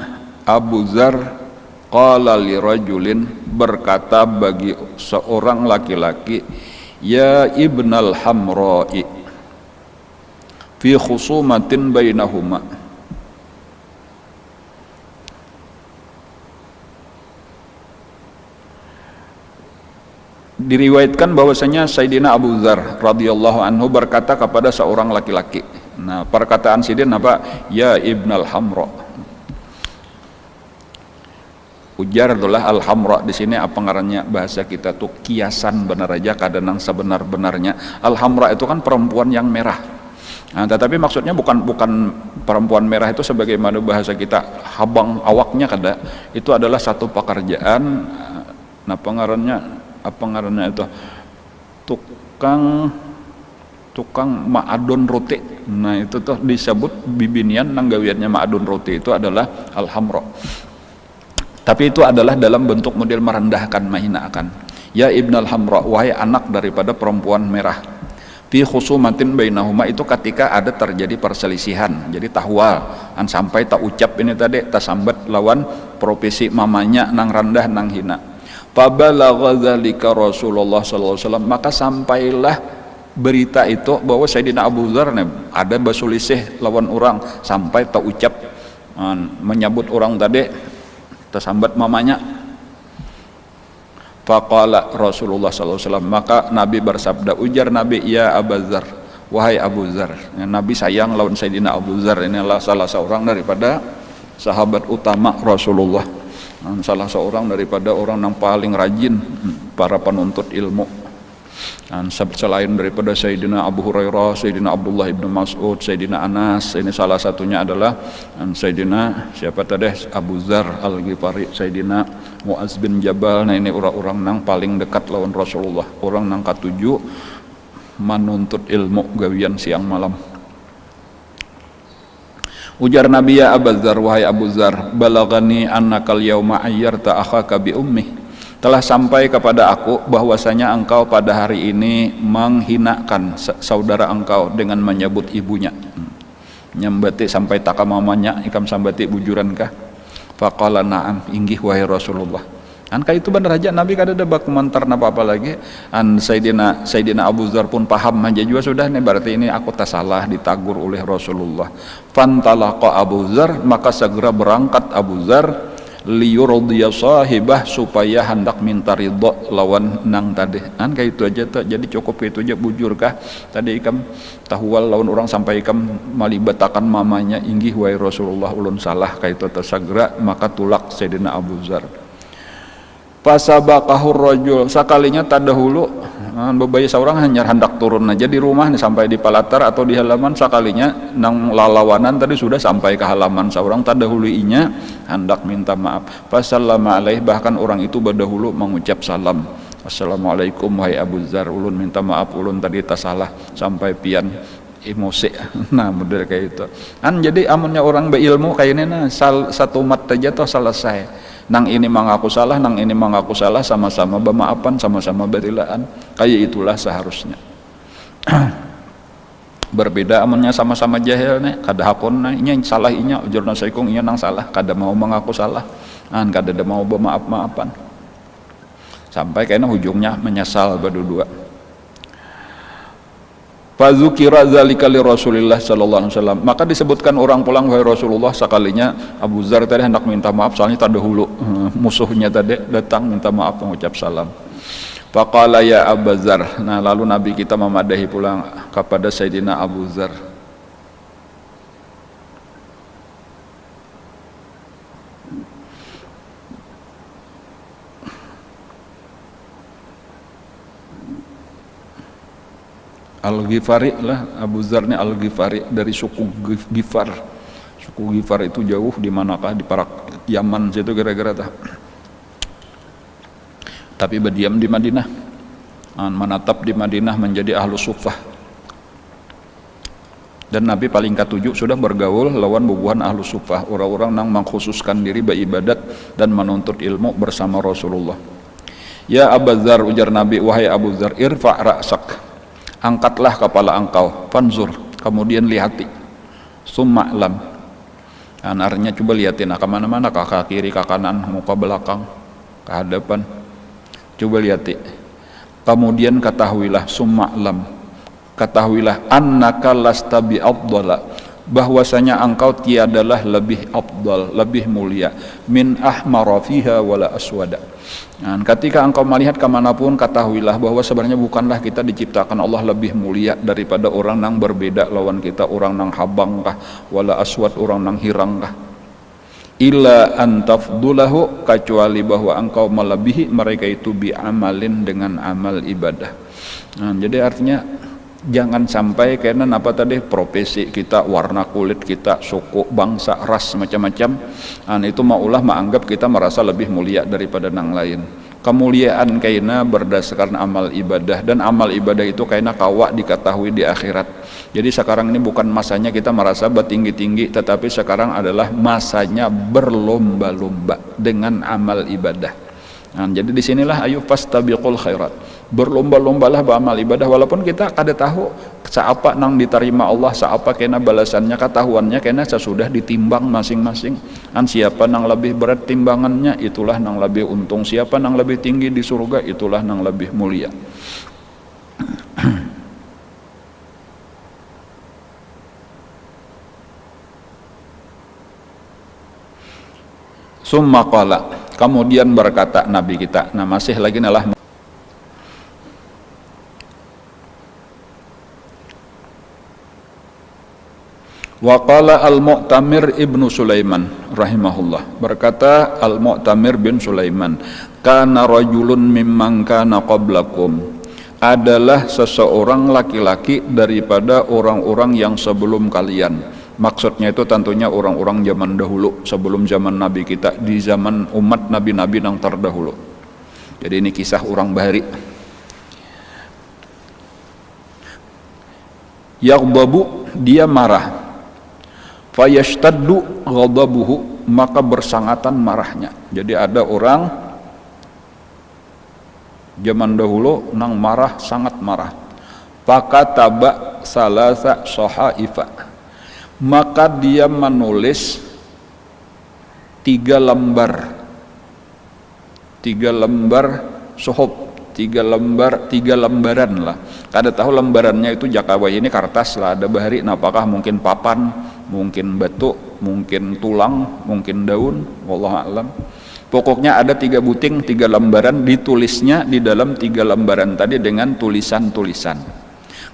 Abu Dzar qala li rajulin, berkata bagi seorang laki-laki, ya ibnal hamra'i fi khusumatin bainahuma. Diriwayatkan bahwasanya Sayyidina Abu Dzar radhiyallahu anhu berkata kepada seorang laki-laki. Nah, perkataan Sidin apa? Ya ibnal hamra. Ujar adalah al-hamra di sini apa ngarannya bahasa kita tuh kiasan benar aja, kadang sebenar-benarnya. Al-hamra itu kan perempuan yang merah. Nah, tetapi maksudnya bukan perempuan merah itu sebagaimana bahasa kita habang awaknya kada. Itu adalah satu pekerjaan, nah apa ngarannya itu tukang ma'adon roti. Nah itu tuh disebut bibinian nanggawiannya ma'adon roti, itu adalah al-hamra. Tapi itu adalah dalam bentuk model merendahkan, menghinakan. Ya ibnal hamra, wahai anak daripada perempuan merah. Fi khusumatin bainahuma, itu ketika ada terjadi perselisihan, jadi tahwal sampai tak ucap ini tadi tasambat lawan profesi mamanya nang rendah nang hina. Fabalagha dzalika Rasulullah sallallahu alaihi wasallam, maka sampailah berita itu bahwa Sayyidina Abu Dzar ada basulisih lawan orang, sampai tak ucap menyebut orang tadi tersambat mamanya. Faqala Rasulullah sallallahu alaihi wasallam, maka Nabi bersabda, ujar Nabi, ya Abu Dzar, wahai Abu Dzar. Nabi sayang lawan Sayyidina Abu Dzar, ini adalah salah seorang daripada sahabat utama Rasulullah, salah seorang daripada orang yang paling rajin para penuntut ilmu. Selain daripada Sayyidina Abu Hurairah, Sayyidina Abdullah ibn Mas'ud, Sayyidina Anas, ini salah satunya adalah Sayyidina siapa tadi, Abu Dzar Al-Ghifari, Sayyidina Mu'az bin Jabal. Nah ini orang-orang yang paling dekat lawan Rasulullah, orang yang ketujuh menuntut ilmu gawian siang malam. Ujar Nabi, ya Abu Dzar, wahai Abu Dzar, balagani annakal yauma ayyarta akhaka bi ummi, telah sampai kepada aku bahwasanya engkau pada hari ini menghinakan saudara engkau dengan menyebut ibunya. Nyambati sampai taka mamanya, ikam sambati bujurankah? Faqala na'am, inggih wahai Rasulullah. Angka itu benar aja, Nabi kada ada komentar apa lagi. Sayyidina Abu Dzar pun paham aja juga sudah nih, berarti ini aku tak salah, ditagur oleh Rasulullah. Fantalaqa Abu Dzar, maka segera berangkat Abu Dzar liyurdiya sahibah, supaya hendak minta ridho lawan nang tadi. Angka itu aja tuh, jadi cukup itu aja, bujurkah tadi ikam tahwal lawan orang sampai ikam malibatakan mamanya, inggih wahai Rasulullah ulun salah kaitu tersegera, maka tulak Sayyidina Abu Dzar. Fasabaqahur rajul, sakalinya tadahulu bebayi seorang hanya hendak turun aja di rumah nih, sampai di palatar atau di halaman, sakalinya nang lalawanan tadi sudah sampai ke halaman seorang, tadahuluinya hendak minta maaf. Fasallama alaih, bahkan orang itu berdahulu mengucap salam, assalamualaikum wahai Abu Dzar, ulun minta maaf, ulun tadi tak salah, sampai pian emosi. Nah model kayak itu jadi amunnya orang berilmu kayak ini, satu mat aja tuh selesai. Nang ini mengaku salah, nang ini mengaku salah, sama-sama bermaafan, sama-sama berilaan. Kayak itulah seharusnya. Berbeda amunnya sama-sama jahil nih, kada hakun nya salah inya, ujurna saikung inya nang salah, kada mau mengaku salah, kada ada mau bermaaf-maafan. Sampai kayaknya ujungnya menyesal berdua. Fadzukira dzalika li Rasulillah sallallahu alaihi wasallam. Maka disebutkan orang pulang wahai Rasulullah sekalinya Abu Dzar tadi hendak minta maaf soalnya terdahulu musuhnya tadi datang minta maaf mengucap salam. Faqala ya Abu Dzar. Nah, lalu Nabi kita memadahi pulang kepada Sayyidina Abu Dzar. Al-Ghifari lah, Abu Dzar ini Al-Ghifari dari suku Ghifar. Suku Ghifar itu jauh di manakah? Di Parak Yaman situ kira-kira tah. Tapi berdiam di Madinah. Menatap di Madinah menjadi ahlu suffah. Dan Nabi paling ketujuh sudah bergaul lawan bubuhan ahlu suffah, orang-orang yang mengkhususkan diri beribadat dan menuntut ilmu bersama Rasulullah. Ya Abu Dzar, ujar Nabi, wahai Abu Dzar, irfa' ra'sak, angkatlah kepala engkau, fanzur, kemudian lihati, summa lam, artinya coba lihatin ke mana-mana, ke kiri, ke kanan, muka belakang, ke hadapan, coba lihati, kemudian ketahuilah, summa lam, ketahuilah, annaka lasta bi afdala, bahwasanya engkau tiadalah lebih afdal, lebih mulia, min ahmara fiha wala aswada. Nah, ketika engkau melihat kemanapun, ketahuilah bahwa sebenarnya bukanlah kita diciptakan Allah lebih mulia daripada orang yang berbeda lawan kita, orang yang habang kah, wala aswad, orang yang hirang kah, illa antafdulahu, kecuali bahwa engkau melebihi mereka itu bi amalin, dengan amal ibadah. Nah, jadi artinya jangan sampai karena apa tadi, profesi kita, warna kulit kita, suku, bangsa, ras, macam-macam, itu maulah menganggap kita merasa lebih mulia daripada yang lain. Kemuliaan kaina berdasarkan amal ibadah, dan amal ibadah itu kaina kawa diketahui di akhirat. Jadi sekarang ini bukan masanya kita merasa bertinggi-tinggi, tetapi sekarang adalah masanya berlomba-lomba dengan amal ibadah. Nah, jadi disinilah ayo fastabiqul khairat, berlomba-lombalah beramal ibadah, walaupun kita kada tahu seapa nang diterima Allah, seapa kena balasannya, ketahuannya kena sesudah ditimbang masing-masing. Siapa nang lebih berat timbangannya, itulah nang lebih untung. Siapa nang lebih tinggi di surga, itulah nang lebih mulia. Summa qala, kemudian berkata Nabi kita, nah masih lagi nalah wa qala al-Mu'tamir ibnu Sulaiman rahimahullah, berkata al-Mu'tamir bin Sulaiman, kana rajulun mimman kana qablakum, adalah seseorang laki-laki daripada orang-orang yang sebelum kalian. Maksudnya itu tentunya orang-orang zaman dahulu, sebelum zaman Nabi kita, di zaman umat Nabi-Nabi yang terdahulu. Jadi ini kisah orang bahari. Yaghdabu, dia marah. Fayashtaddu ghadabuhu, maka bersangatan marahnya. Jadi ada orang zaman dahulu nang marah, sangat marah. Fakataba salasa sohaifa, maka dia menulis 3 lembar suhuf, 3 lembaran lah. Kada tahu lembarannya itu jakawai ini kertas lah, ada bahari, apakah mungkin papan, mungkin batu, mungkin tulang, mungkin daun, wallahu a'lam. Pokoknya ada 3 buting, 3 lembaran, ditulisnya di dalam 3 lembaran tadi dengan tulisan-tulisan.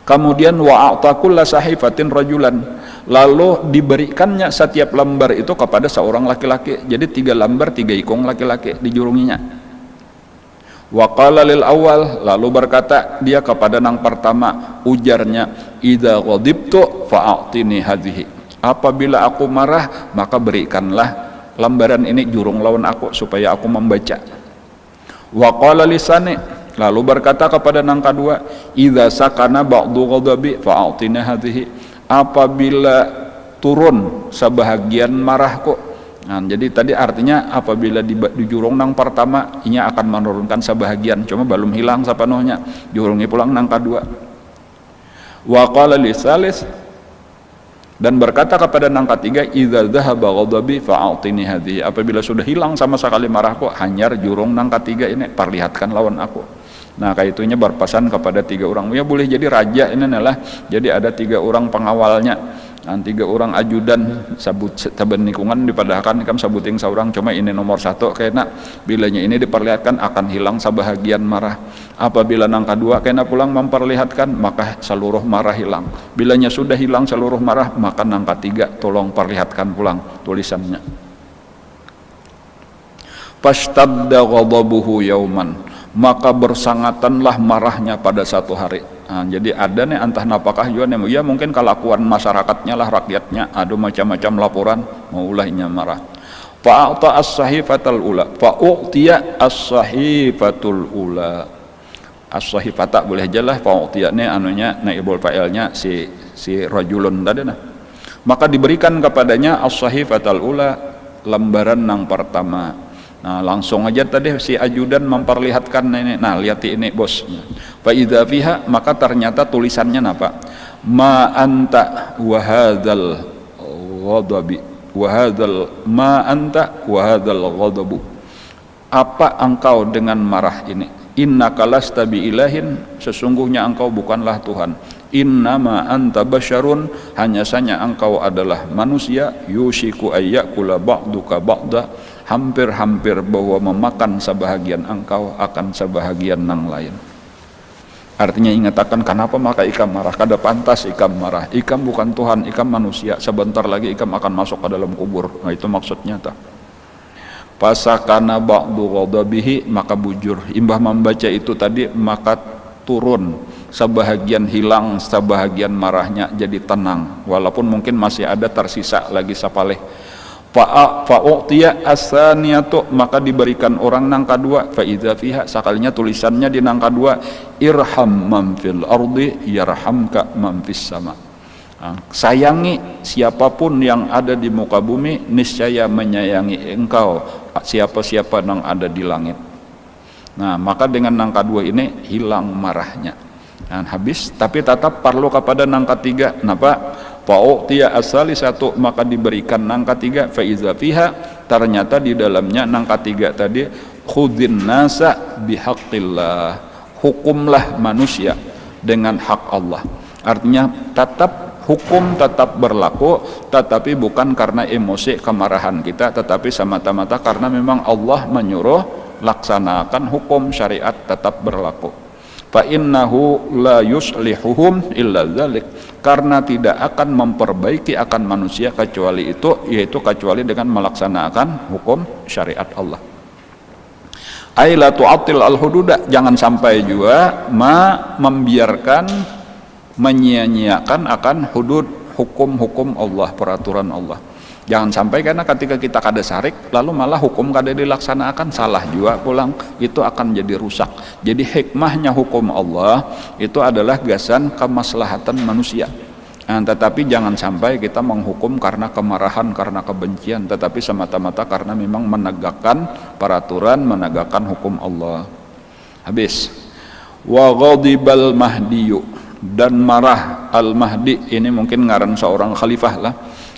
Kemudian wa'ata kulla sahifatin rajulan, lalu diberikannya setiap lembar itu kepada seorang laki-laki. Jadi 3 lembar, 3 ikung laki-laki dijurunginya. Wa qala lil awal, lalu berkata dia kepada nang pertama, ujarnya, idza ghadibtu fa'atini hadhihi, apabila aku marah maka berikanlah lembaran ini jurung lawan aku supaya aku membaca. Wa qala lisani, lalu berkata kepada nang kedua, idza sakana ba'du ghadabi fa'atini hadhihi, apabila turun sebahagian marahku. Nah, jadi tadi artinya apabila di jurung nang pertama ini akan menurunkan sebahagian, cuma belum hilang sepenuhnya, jurungi pulang nang kedua. Wa qala lisalis, Dan berkata kepada nang ketiga, idza dzahaba ghadabi fa'atini hadhihi, apabila sudah hilang sama sekali marahku, hanyar jurung nang ketiga ini, perlihatkan lawan aku. Nah kayak itunya berpesan kepada 3 orang, ya boleh jadi raja ini adalah, jadi ada 3 orang pengawalnya, dan 3 orang ajudan sabut saben lingkungan dipadahkan kam sabuting saurang, cuma ini nomor 1 kayaknya bilanya ini diperlihatkan akan hilang sebahagian marah. Apabila nang kedua kena pulang memperlihatkan, maka seluruh marah hilang. Bilanya sudah hilang seluruh marah, maka nang ketiga tolong perlihatkan pulang tulisannya. Fashtadda ghadabuhu yauman, maka bersangatanlah marahnya pada satu hari. Nah, jadi ada nih entah napakah juga nih, ya mungkin kelakuan masyarakatnya lah, rakyatnya ada macam-macam laporan maulahnya marah. Fa'ata as-sahifatul ula, fa'u'tiya as-sahifatul ula. As-sahifata boleh aja lah, fa'u'tiya nih anunya naibul fa'ilnya si rajulun tadi nah. Maka diberikan kepadanya as-sahifatul ula, lembaran yang pertama. Nah langsung aja tadi si ajudan memperlihatkan ini, nah lihat ini bos. Fa idza fiha, maka ternyata tulisannya apa? Ma anta wa hadzal ghadabi wa hadzal ma anta wa hadzal ghadabu. Apa engkau dengan marah ini? Innaka lasta bi ilahin, sesungguhnya engkau bukanlah Tuhan. Innama anta basyarun, hanya saja engkau adalah manusia. Yushiku ayyakula ba'duka ba'da, hampir-hampir bahwa memakan sebahagian engkau akan sebahagian yang lain. Artinya ingatakan kenapa maka ikam marah, kada pantas ikam marah. Ikam bukan Tuhan, ikam manusia, sebentar lagi ikam akan masuk ke dalam kubur. Nah itu maksudnya tak. Pasakana ba'du ghadabihi, maka bujur imbah membaca itu tadi, maka turun sebahagian, hilang sebahagian marahnya, jadi tenang, walaupun mungkin masih ada tersisa lagi sapaleh. Fa'u'tiya as-saniyatu, maka diberikan orang nang kedua. Fa idza fiha, sakalinya tulisannya di nang kedua, irham man fil ardi yarhamka man fis sama. Sayangi siapapun yang ada di muka bumi, niscaya menyayangi engkau siapa-siapa yang ada di langit. Nah maka dengan nang kedua ini hilang marahnya. Nah, habis, tapi tetap perlu kepada nang ketiga. Kenapa? Fa'u'tiya as-salisatu, maka diberikan nang ketiga. Fa iza fiha, ternyata di dalamnya nang ketiga tadi, khudzin nasa bihaqqillah, hukumlah manusia dengan hak Allah. Artinya tetap hukum tetap berlaku, tetapi bukan karena emosi kemarahan kita, tetapi semata-mata karena memang Allah menyuruh laksanakan hukum syariat tetap berlaku. Fa innahu la yuslihuhum illa dzalik, karena tidak akan memperbaiki akan manusia kecuali itu, yaitu kecuali dengan melaksanakan hukum syariat Allah. Ai la tu'attil al-hududa, jangan sampai juga membiarkan, menyia-nyiakan akan hudud, hukum-hukum Allah, peraturan Allah. Jangan sampai karena ketika kita kada sarik lalu malah hukum kada dilaksanakan, salah juga pulang, itu akan jadi rusak. Jadi hikmahnya hukum Allah itu adalah gasan kemaslahatan manusia. Nah, tetapi jangan sampai kita menghukum karena kemarahan, karena kebencian, tetapi semata-mata karena memang menegakkan peraturan, menegakkan hukum Allah. Habis. Wa ghadibal mahdiyu, dan marah al-mahdi, ini mungkin ngaran seorang khalifah lah,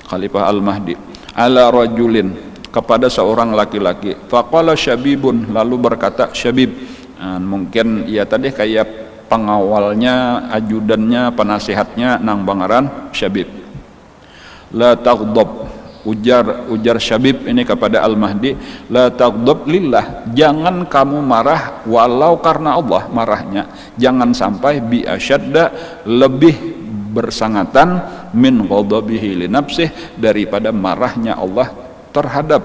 Khalifah al-Mahdi, ala rajulin, kepada seorang laki-laki. Faqala syabibun, lalu berkata syabib, mungkin ya tadi kayak pengawalnya, ajudannya, penasihatnya nang bangaran syabib. La taghdab, ujar syabib ini kepada al-Mahdi, la taghdab lillah, jangan kamu marah walau karena Allah marahnya, jangan sampai bi asyadda, lebih bersangatan min ghadabihi li nafsih, daripada marahnya Allah terhadap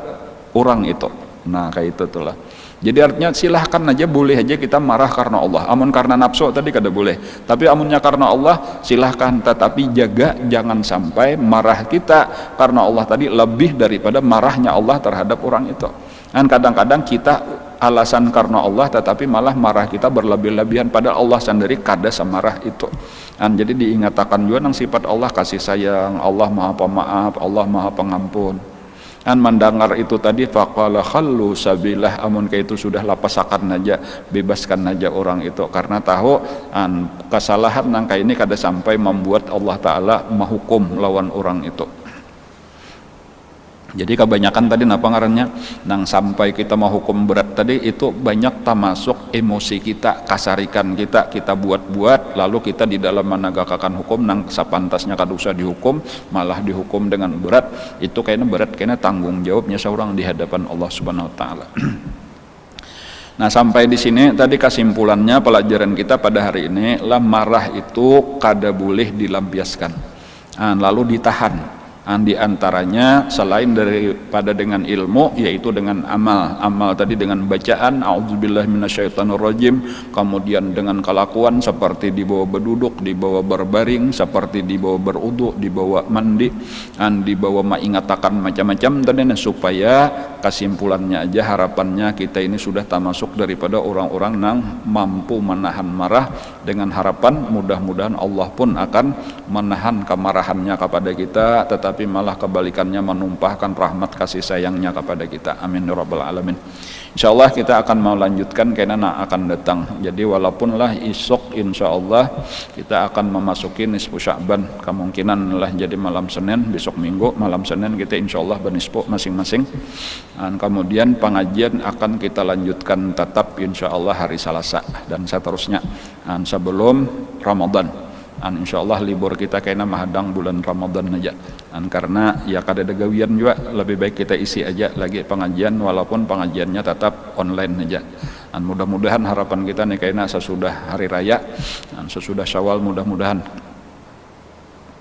orang itu. Nah kayak itu tuh lah. Jadi artinya silahkan aja, boleh aja kita marah karena Allah. Amun karena nafsu tadi kada boleh, tapi amunnya karena Allah silahkan, tetapi jaga jangan sampai marah kita karena Allah tadi lebih daripada marahnya Allah terhadap orang itu. Dan kadang-kadang kita alasan karena Allah tetapi malah marah kita berlebih-lebihan, padahal Allah sendiri kada semarah itu. Dan jadi diingatkan juga nang sifat Allah kasih sayang, Allah maha pemaaf, Allah maha pengampun. An mendengar itu tadi faqala khallu sabilah, amun ka itu sudah lapasakan aja, bebaskan aja orang itu, karena tahu an kesalahan nangka ini kada sampai membuat Allah Ta'ala menghukum lawan orang itu. Jadi kebanyakan tadi napa ngarannya nang sampai kita mau hukum berat tadi itu banyak termasuk emosi kita, kasarikan kita buat-buat, lalu kita di dalam menegakkan hukum nang sapantasnya kada usah dihukum malah dihukum dengan berat. Itu kayaknya berat, kayaknya tanggung jawabnya seorang di hadapan Allah Subhanahu wa taala. Nah, sampai di sini tadi kesimpulannya pelajaran kita pada hari ini lah, marah itu kada boleh dilampiaskan, lalu ditahan. Di antaranya selain daripada dengan ilmu, yaitu dengan amal tadi dengan bacaan a'udzubillahi minasyaitonirrajim, kemudian dengan kelakuan seperti dibawa berduduk, dibawa berbaring, seperti dibawa berudu, dibawa mandi, dibawa mengatakan macam-macam tadi, supaya kesimpulannya aja harapannya kita ini sudah termasuk daripada orang-orang yang mampu menahan marah, dengan harapan mudah-mudahan Allah pun akan menahan kemarahannya kepada kita, tetapi malah kebalikannya menumpahkan rahmat kasih sayangnya kepada kita. Amin ya rabbal alamin. Insyaallah kita akan mau lanjutkan karena akan datang. Jadi walaupun lah esok insyaallah kita akan memasuki nisfu Sya'ban, kemungkinan lah jadi malam Senin, besok Minggu malam Senin kita insyaallah benisfu masing-masing. Dan kemudian pengajian akan kita lanjutkan tetap insyaallah hari Selasa dan seterusnya sebelum Ramadan. Insyaallah libur kita kayaknya menghadang bulan Ramadan aja. Karena ya kada ada gawian juga, lebih baik kita isi aja lagi pengajian walaupun pengajiannya tetap online aja. Mudah-mudahan harapan kita nih kayaknya sesudah hari raya, sesudah Syawal, mudah-mudahan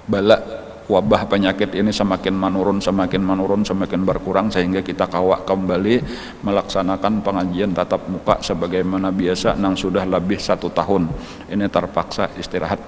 bala wabah penyakit ini semakin menurun, semakin berkurang, sehingga kita kawak kembali melaksanakan pengajian tatap muka sebagaimana biasa nang sudah lebih 1 tahun ini terpaksa istirahat.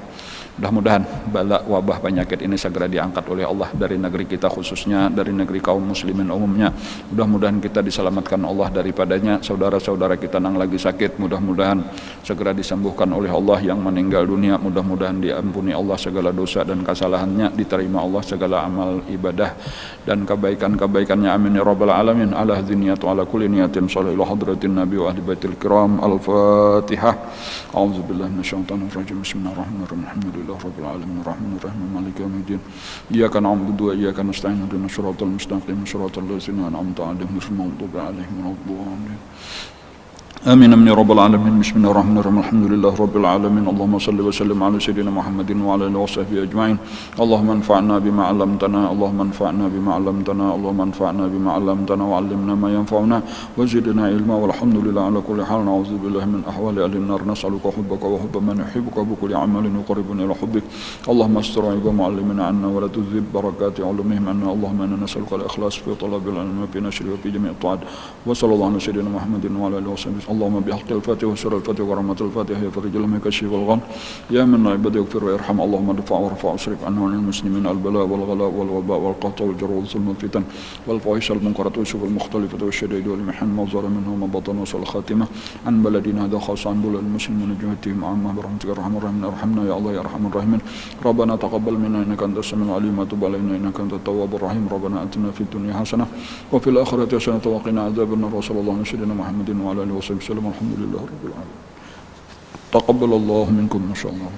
Mudah-mudahan bala wabah penyakit ini segera diangkat oleh Allah dari negeri kita, khususnya dari negeri kaum muslimin umumnya. Mudah-mudahan kita diselamatkan Allah daripadanya. Saudara-saudara kita yang lagi sakit, mudah-mudahan segera disembuhkan oleh Allah. Yang meninggal dunia, mudah-mudahan diampuni Allah segala dosa dan kesalahannya, diterima Allah segala amal ibadah dan kebaikan-kebaikannya. Amin ya rabbal alamin. Ala hadziniyatu ala kulli niyatin sallallahu hadratin nabi wa ahli baitil kiram. Al-Fatihah. A'udzubillahi minasyaitonir rajim. Bismillahirrahmanirrahim. Rabbil alamin arrahmanir rahim maliki yaumiddin iyyaka na'budu wa iyyaka nasta'in ihdinas siratal mustaqim siratal ladzina an'amta 'alaihim ghairil maghdubi 'alaihim waladdallin. آمين يا رب العالمين. بسم الله الرحمن الرحيم الحمد لله رب العالمين. اللهم صل وسلم على سيدنا محمد وعلى آله وصحبه أجمعين. اللهم انفعنا بما علمتنا اللهم انفعنا بما علمتنا اللهم انفعنا بما علمتنا وعلمنا ما ينفعنا وزدنا علما والحمد لله على كل حال. نعوذ بالله من أحوال أهل النار. نسألك حبك وحب من يحبك بكل عمل يقربنا إلى حبك. اللهم استر عيب معلمنا عنا ولا تذهب بركات علومهم عنا. اللهم إنا نسألك الإخلاص في طلب العلم وفي نشره وفي جميع الطاعات. وصلى الله على سيدنا محمد وعلى آله وصحبه. اللهم بحق الفاتحة وسر الفاتحة ورحمة الفاتحة يا فرج لهم كشف الغم يا من عباد يغفر ويرحم. اللهم ادفع وارفع واصرف عنه عن المسلمين البلاء والغلاء والوباء والقحط والجر والظلم والفتن والفواحش المنكرات والسبل المختلفة والشدائد والمحن ما ظهر منه وما بطن. وصل الخاتمة عن بلدنا هذا خاص عن بلاد المسلمين جهتهم عامة برحمتك يا ارحم الراحمين. ارحمنا يا الله يا ارحم الراحمين. ربنا تقبل منا انك انت السميع العليم وتب علينا انك انت التواب الرحيم. ربنا اتنا في الدنيا حسنة وفي الآخرة حسنة وقنا عذاب النار. وصلى الله على سيدنا محمد وعلى آله وصحبه وسلم. الحمد لله رب العالمين. تقبل الله منكم ما شاء الله.